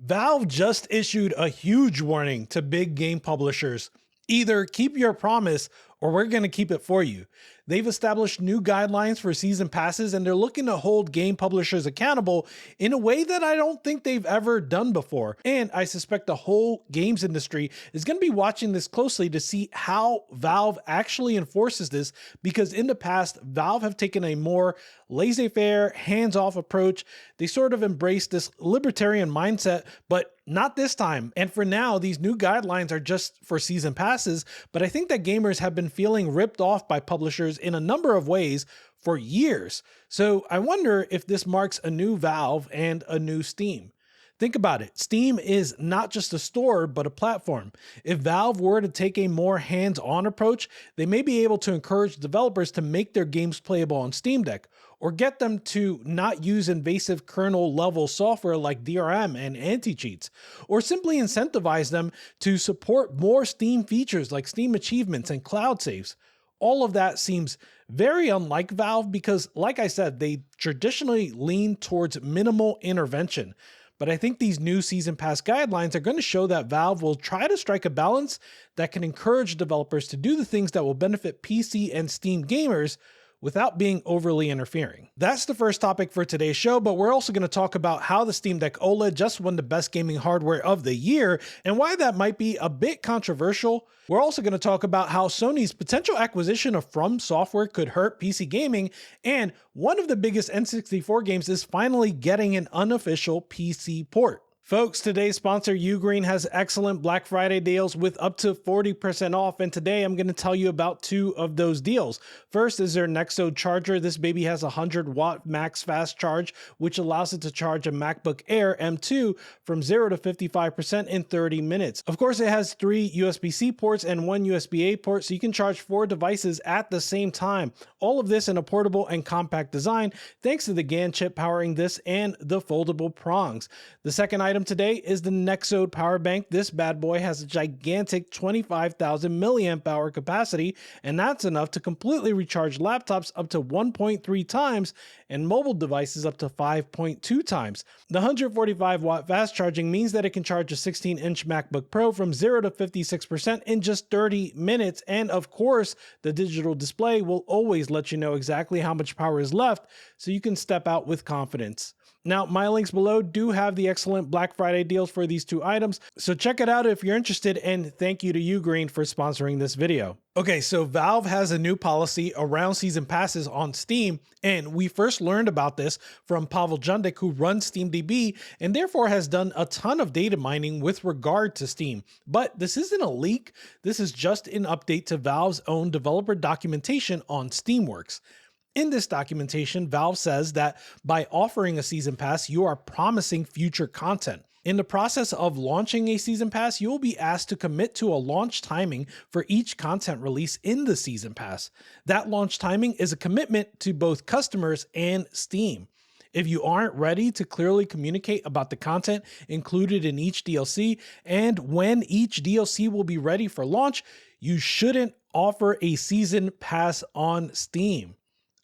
Valve just issued a huge warning to big game publishers. Either keep your promise or we're going to keep it for you. They've established new guidelines for season passes and they're looking to hold game publishers accountable in a way that I don't think they've ever done before. And I suspect the whole games industry is going to be watching this closely to see how Valve actually enforces this, because in the past, Valve have taken a more laissez-faire, hands-off approach. They sort of embrace this libertarian mindset, but not this time. And for now, these new guidelines are just for season passes, but I think that gamers have been feeling ripped off by publishers in a number of ways for years. So I wonder if this marks a new Valve and a new Steam. Think about it. Steam is not just a store, but a platform. If Valve were to take a more hands-on approach, they may be able to encourage developers to make their games playable on Steam Deck, or get them to not use invasive kernel-level software like DRM and anti-cheats, or simply incentivize them to support more Steam features like Steam achievements and cloud saves. All of that seems very unlike Valve because, like I said, they traditionally lean towards minimal intervention. But I think these new Season Pass guidelines are going to show that Valve will try to strike a balance that can encourage developers to do the things that will benefit PC and Steam gamers without being overly interfering. That's the first topic for today's show, but we're also going to talk about how the Steam Deck OLED just won the best gaming hardware of the year and why that might be a bit controversial. We're also going to talk about how Sony's potential acquisition of From Software could hurt PC gaming, and one of the biggest N64 games is finally getting an unofficial PC port. Folks, today's sponsor, Ugreen, has excellent Black Friday deals with up to 40% off, and today I'm going to tell you about two of those deals. First is their Nexo charger. This baby has a 100-watt max fast charge, which allows it to charge a MacBook Air M2 from 0 to 55% in 30 minutes. Of course, it has 3 USB-C ports and 1 USB-A port, so you can charge 4 devices at the same time. All of this in a portable and compact design, thanks to the GaN chip powering this and the foldable prongs. The second item today is the Nexo power bank. This bad boy has a gigantic 25,000 milliamp hour capacity, and that's enough to completely recharge laptops up to 1.3 times and mobile devices up to 5.2 times. The 145-watt fast charging means that it can charge a 16-inch MacBook Pro from 0 to 56% in just 30 minutes, and of course, the digital display will always let you know exactly how much power is left, so you can step out with confidence. Now, my links below do have the excellent Black Friday deals for these two items, so check it out if you're interested, and thank you to Ugreen for sponsoring this video. Okay, so Valve has a new policy around season passes on Steam, and we first learned about this from Pavel Jundik, who runs SteamDB and therefore has done a ton of data mining with regard to Steam. But this isn't a leak, this is just an update to Valve's own developer documentation on Steamworks. In this documentation, Valve says that by offering a season pass, you are promising future content. In the process of launching a season pass, you will be asked to commit to a launch timing for each content release in the season pass. That launch timing is a commitment to both customers and Steam. If you aren't ready to clearly communicate about the content included in each DLC and when each DLC will be ready for launch, you shouldn't offer a season pass on Steam.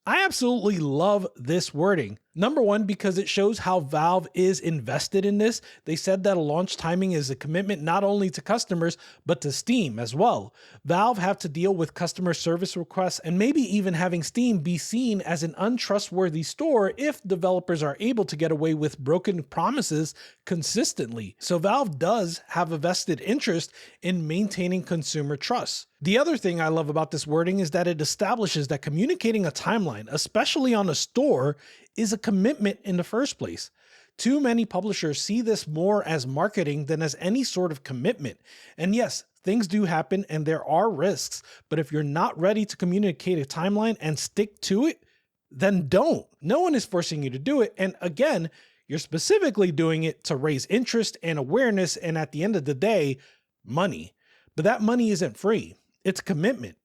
I absolutely love this wording. Number one, because it shows how Valve is invested in this. They said that a launch timing is a commitment not only to customers, but to Steam as well. Valve have to deal with customer service requests and maybe even having Steam be seen as an untrustworthy store if developers are able to get away with broken promises consistently. So Valve does have a vested interest in maintaining consumer trust. The other thing I love about this wording is that it establishes that communicating a timeline, especially on a store, is a commitment in the first place. Too many publishers see this more as marketing than as any sort of commitment. And yes, things do happen and there are risks, but if you're not ready to communicate a timeline and stick to it, then don't. No one is forcing you to do it. And again, you're specifically doing it to raise interest and awareness, and at the end of the day, money. But that money isn't free. It's a commitment.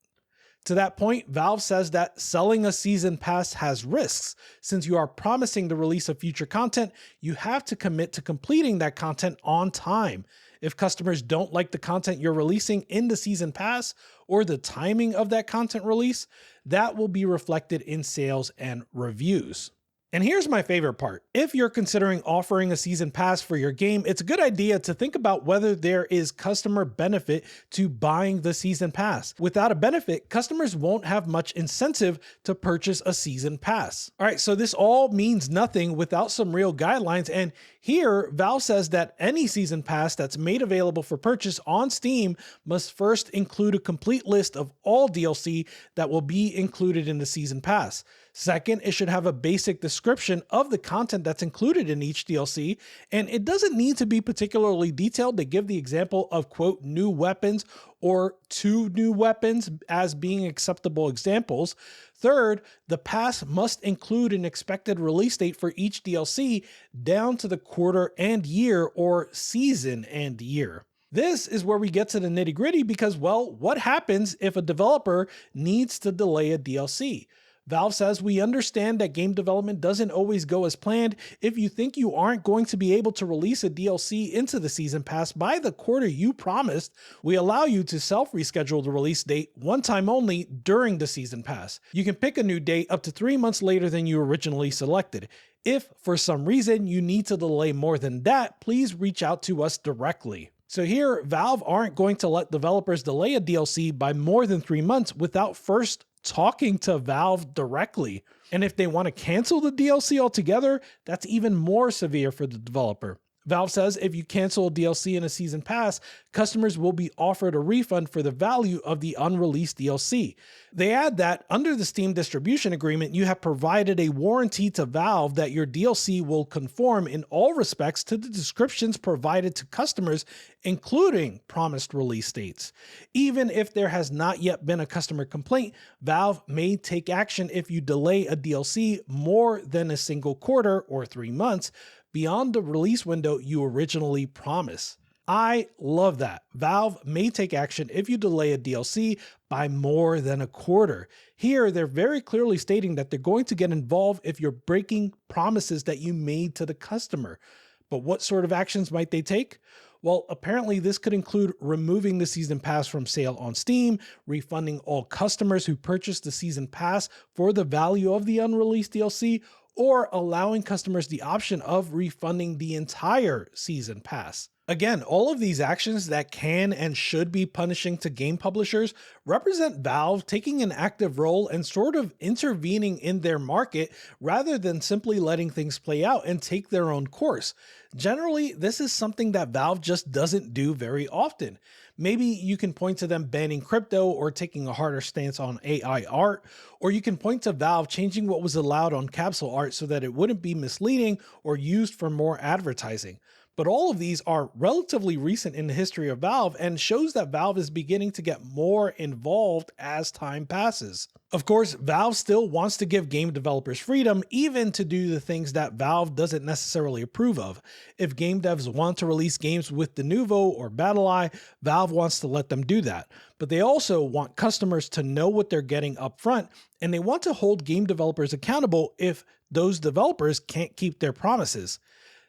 To that point, Valve says that selling a season pass has risks. Since you are promising the release of future content, you have to commit to completing that content on time. If customers don't like the content you're releasing in the season pass or the timing of that content release, that will be reflected in sales and reviews. And here's my favorite part. If you're considering offering a season pass for your game, it's a good idea to think about whether there is customer benefit to buying the season pass. Without a benefit, customers won't have much incentive to purchase a season pass. All right, so this all means nothing without some real guidelines. And here, Valve says that any season pass that's made available for purchase on Steam must first include a complete list of all DLC that will be included in the season pass. Second, it should have a basic description of the content that's included in each DLC, and it doesn't need to be particularly detailed to give the example of, quote, new weapons or 2 new weapons as being acceptable examples. Third, the pass must include an expected release date for each DLC down to the quarter and year or season and year. This is where we get to the nitty-gritty because, well, what happens if a developer needs to delay a DLC? Valve says, we understand that game development doesn't always go as planned. If you think you aren't going to be able to release a DLC into the season pass by the quarter you promised, we allow you to self-reschedule the release date one time only during the season pass. You can pick a new date up to 3 months later than you originally selected. If for some reason you need to delay more than that, please reach out to us directly. So here, Valve aren't going to let developers delay a DLC by more than 3 months without first talking to Valve directly. And if they want to cancel the DLC altogether, that's even more severe for the developer. Valve says if you cancel a DLC in a season pass, customers will be offered a refund for the value of the unreleased DLC. They add that under the Steam distribution agreement, you have provided a warranty to Valve that your DLC will conform in all respects to the descriptions provided to customers, including promised release dates. Even if there has not yet been a customer complaint, Valve may take action if you delay a DLC more than a single quarter or 3 months beyond the release window you originally promised. I love that. Valve may take action if you delay a DLC by more than a quarter. Here, they're very clearly stating that they're going to get involved if you're breaking promises that you made to the customer. But what sort of actions might they take? Well, apparently this could include removing the season pass from sale on Steam, refunding all customers who purchased the season pass for the value of the unreleased DLC, or allowing customers the option of refunding the entire season pass. Again, all of these actions that can and should be punishing to game publishers represent Valve taking an active role and sort of intervening in their market rather than simply letting things play out and take their own course. Generally, this is something that Valve just doesn't do very often. Maybe you can point to them banning crypto or taking a harder stance on AI art, or you can point to Valve changing what was allowed on capsule art so that it wouldn't be misleading or used for more advertising. But all of these are relatively recent in the history of Valve and shows that Valve is beginning to get more involved as time passes. Of course, Valve still wants to give game developers freedom, even to do the things that Valve doesn't necessarily approve of. If game devs want to release games with Denuvo or BattlEye, Valve wants to let them do that. But they also want customers to know what they're getting up front, and they want to hold game developers accountable if those developers can't keep their promises.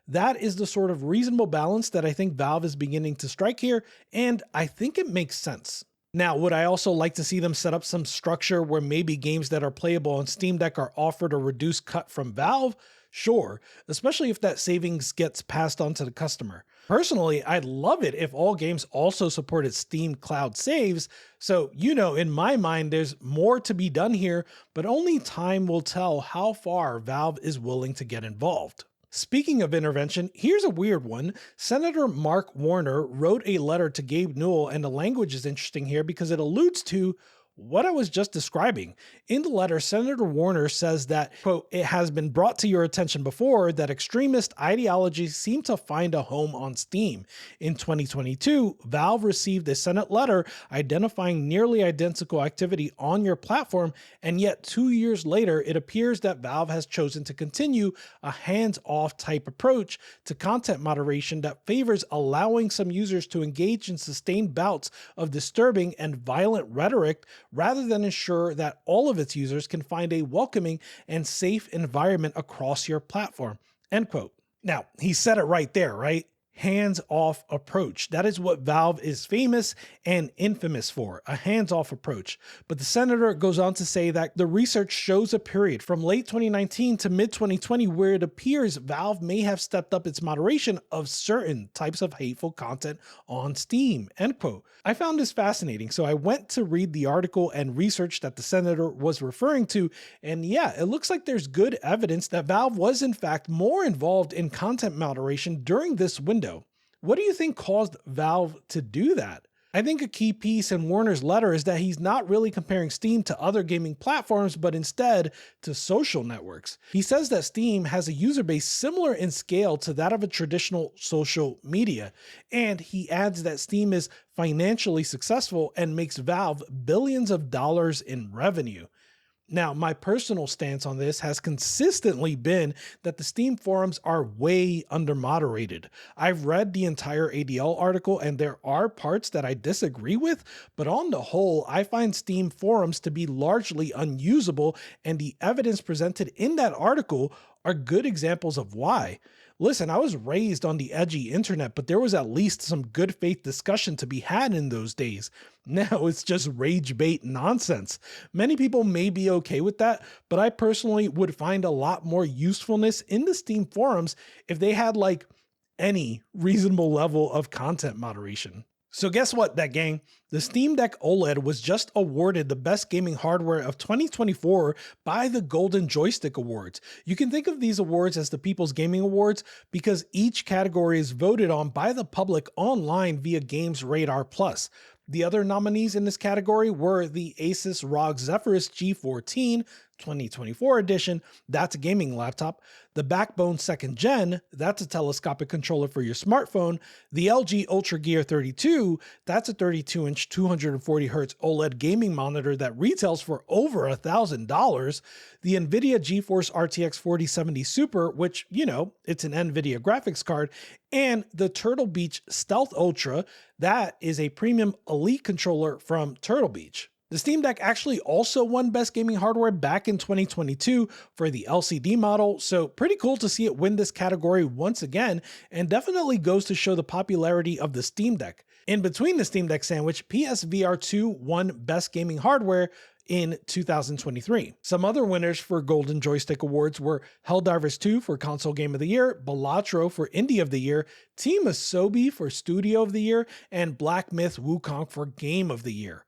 That is the sort of reasonable balance that I think Valve is beginning to strike here, and I think it makes sense. Now, would I also like to see them set up some structure where maybe games that are playable on Steam Deck are offered a reduced cut from Valve? Sure, especially if that savings gets passed on to the customer. Personally, I'd love it if all games also supported Steam Cloud saves, so in my mind there's more to be done here, but only time will tell how far Valve is willing to get involved. Speaking of intervention, here's a weird one. Senator Mark Warner wrote a letter to Gabe Newell, and the language is interesting here because it alludes to what I was just describing. In the letter, Senator Warner says that, quote, it has been brought to your attention before that extremist ideologies seem to find a home on Steam. In 2022, Valve received a Senate letter identifying nearly identical activity on your platform, and yet 2 years later, it appears that Valve has chosen to continue a hands-off type approach to content moderation that favors allowing some users to engage in sustained bouts of disturbing and violent rhetoric rather than ensure that all of its users can find a welcoming and safe environment across your platform, end quote. Now, he said it right there, right? hands-off approach. That is what Valve is famous and infamous for, a hands-off approach. But the senator goes on to say that the research shows a period from late 2019 to mid-2020 where it appears Valve may have stepped up its moderation of certain types of hateful content on Steam, end quote. I found this fascinating, so I went to read the article and research that the senator was referring to, and yeah, it looks like there's good evidence that Valve was in fact more involved in content moderation during this window. What do you think caused Valve to do that? I think a key piece in Warner's letter is that he's not really comparing Steam to other gaming platforms, but instead to social networks. He says that Steam has a user base similar in scale to that of a traditional social media, and he adds that Steam is financially successful and makes Valve billions of dollars in revenue. Now, my personal stance on this has consistently been that the Steam forums are way under-moderated. I've read the entire ADL article and there are parts that I disagree with, but on the whole, I find Steam forums to be largely unusable, and the evidence presented in that article are good examples of why. Listen, I was raised on the edgy internet, but there was at least some good faith discussion to be had in those days. Now it's just rage bait nonsense. Many people may be okay with that, but I personally would find a lot more usefulness in the Steam forums if they had like any reasonable level of content moderation. So guess what, that gang? The Steam Deck OLED was just awarded the best gaming hardware of 2024 by the Golden Joystick Awards. You can think of these awards as the People's Gaming Awards because each category is voted on by the public online via Games Radar Plus. The other nominees in this category were the Asus ROG Zephyrus G14 2024 edition, that's a gaming laptop, the Backbone 2nd Gen, that's a telescopic controller for your smartphone, the LG Ultra Gear 32, that's a 32-inch 240Hz OLED gaming monitor that retails for over $1,000, the NVIDIA GeForce RTX 4070 Super, which, you know, it's an NVIDIA graphics card, and the Turtle Beach Stealth Ultra, that is a premium elite controller from Turtle Beach. The Steam Deck actually also won Best Gaming Hardware back in 2022 for the LCD model, so pretty cool to see it win this category once again, and definitely goes to show the popularity of the Steam Deck. In between the Steam Deck sandwich, PSVR 2 won Best Gaming Hardware in 2023. Some other winners for Golden Joystick Awards were Helldivers 2 for Console Game of the Year, Balatro for Indie of the Year, Team Asobi for Studio of the Year, and Black Myth Wukong for Game of the Year.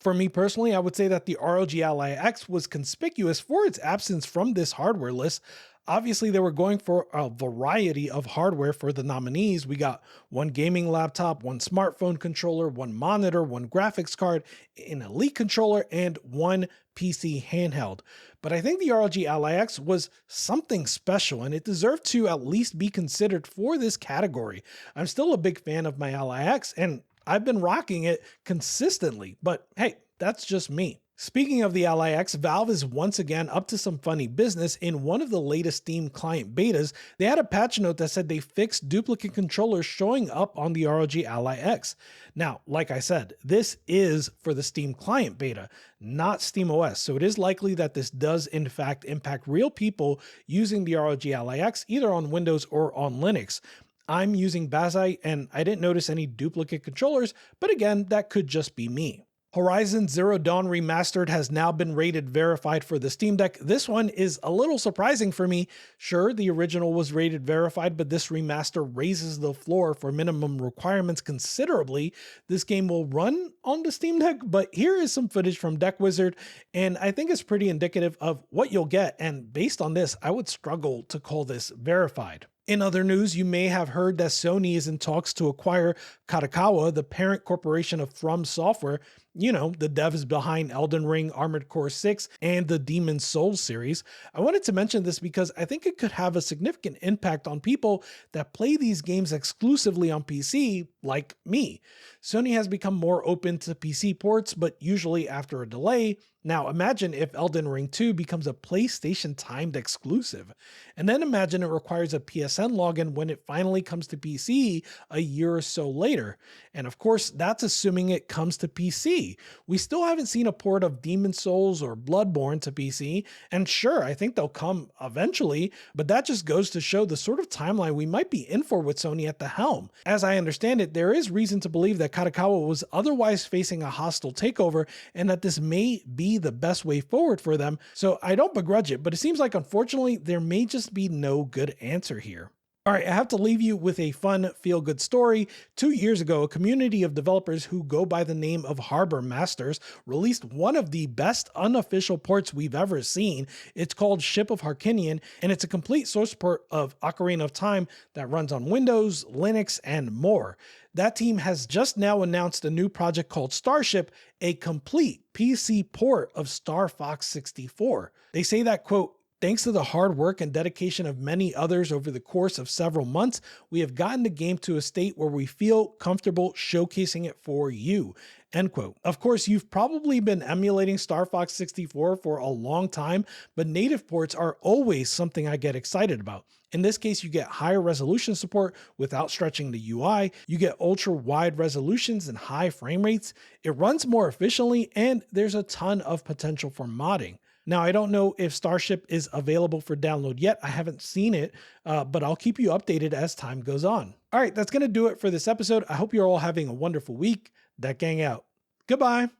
For me personally, I would say that the ROG Ally X was conspicuous for its absence from this hardware list. Obviously, they were going for a variety of hardware for the nominees. We got one gaming laptop, one smartphone controller, one monitor, one graphics card, an Elite controller, and one PC handheld. But I think the ROG Ally X was something special, and it deserved to at least be considered for this category. I'm still a big fan of my Ally X, and I've been rocking it consistently, but hey, that's just me. Speaking of the Ally X, Valve is once again up to some funny business. In one of the latest Steam client betas, they had a patch note that said they fixed duplicate controllers showing up on the ROG Ally X. Now, like I said, this is for the Steam client beta, not SteamOS, so it is likely that this does in fact impact real people using the ROG Ally X either on Windows or on Linux. I'm using Bazzite and I didn't notice any duplicate controllers, but again, that could just be me. Horizon Zero Dawn Remastered has now been rated verified for the Steam Deck. This one is a little surprising for me. Sure, the original was rated verified, but this remaster raises the floor for minimum requirements considerably. This game will run on the Steam Deck, but here is some footage from Deck Wizard, and I think it's pretty indicative of what you'll get, and based on this, I would struggle to call this verified. In other news, you may have heard that Sony is in talks to acquire Kadokawa, the parent corporation of From Software, you know, the devs behind Elden Ring, Armored Core 6, and the Demon's Souls series. I wanted to mention this because I think it could have a significant impact on people that play these games exclusively on PC, like me. Sony has become more open to PC ports, but usually after a delay. Now imagine if Elden Ring 2 becomes a PlayStation timed exclusive, and then imagine it requires a PSN login when it finally comes to PC a year or so later. And of course, that's assuming it comes to PC. PC. We still haven't seen a port of Demon's Souls or Bloodborne to PC, and sure, I think they'll come eventually, but that just goes to show the sort of timeline we might be in for with Sony at the helm. As I understand it, there is reason to believe that Kadokawa was otherwise facing a hostile takeover and that this may be the best way forward for them, so I don't begrudge it, but it seems like unfortunately there may just be no good answer here. All right, I have to leave you with a fun, feel-good story. 2 years ago, a community of developers who go by the name of Harbor Masters released one of the best unofficial ports we've ever seen. It's called Ship of Harkinian, and it's a complete source port of Ocarina of Time that runs on Windows, Linux, and more. That team has just now announced a new project called Starship, a complete PC port of Star Fox 64. They say that, quote, "Thanks to the hard work and dedication of many others over the course of several months, we have gotten the game to a state where we feel comfortable showcasing it for you." End quote. Of course, you've probably been emulating Star Fox 64 for a long time, but native ports are always something I get excited about. In this case, you get higher resolution support without stretching the UI, you get ultra wide resolutions and high frame rates, it runs more efficiently, and there's a ton of potential for modding. Now, I don't know if Starship is available for download yet. I haven't seen it, but I'll keep you updated as time goes on. All right, that's going to do it for this episode. I hope you're all having a wonderful week. That gang out. Goodbye.